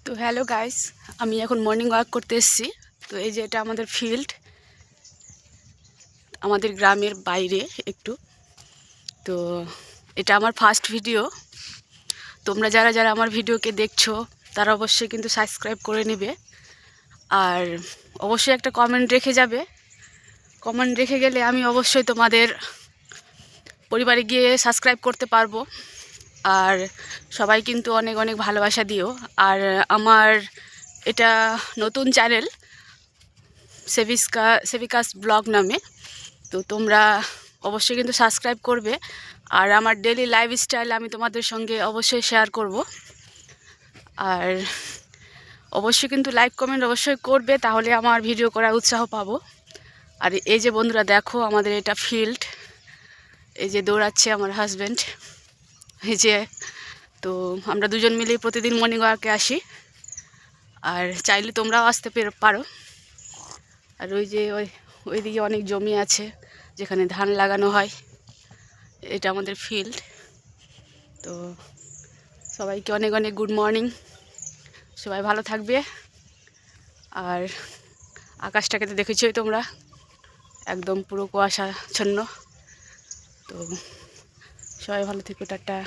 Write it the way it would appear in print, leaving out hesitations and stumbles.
তো hello guys, আমি এখন মর্নিং ওয়াক করতে এসেছি। তো এই যে এটা আমাদের ফিল্ড, আমাদের গ্রামের বাইরে একটু। তো এটা আমার ফার্স্ট ভিডিও। তোমরা যারা যারা আমার ভিডিওকে দেখছো তারা অবশ্যই কিন্তু সাবস্ক্রাইব করে নেবে, আর অবশ্যই একটা কমেন্ট রেখে যাবে। কমেন্ট রেখে গেলে আমি অবশ্যই তোমাদের পরিবারে গিয়ে সাবস্ক্রাইব করতে পারবো। আর সবাই কিন্তু অনেক অনেক ভালোবাসা দিও। আর আমার এটা নতুন চ্যানেল, সেভিকাস ব্লগ নামে। তো তোমরা অবশ্যই কিন্তু সাবস্ক্রাইব করবে। আর আমার ডেলি লাইফস্টাইল আমি তোমাদের সঙ্গে অবশ্যই শেয়ার করব। আর অবশ্যই কিন্তু লাইক কমেন্ট অবশ্যই করবে, তাহলে আমার ভিডিও করার উৎসাহ পাবো। আর এই যে বন্ধুরা দেখো, আমাদের এটা ফিল্ড। এই যে দৌড়াচ্ছে আমার হাজব্যান্ড। এই যে, তো আমরা দুজন মিলেই প্রতিদিন মর্নিং ওয়াকে আসি। আর চাইলে তোমরাও আসতে পারো। আর ওই যে ওইদিকে অনেক জমি আছে যেখানে ধান লাগানো হয়। এটা আমাদের ফিল্ড। তো সবাইকে অনেক অনেক গুড মর্নিং। সবাই ভালো থাকবে। আর আকাশটাকে তো দেখেছোই তোমরা, একদম পুরো কুয়াশাচ্ছন্ন। তো সবাই ভালো থেকো, টাটা।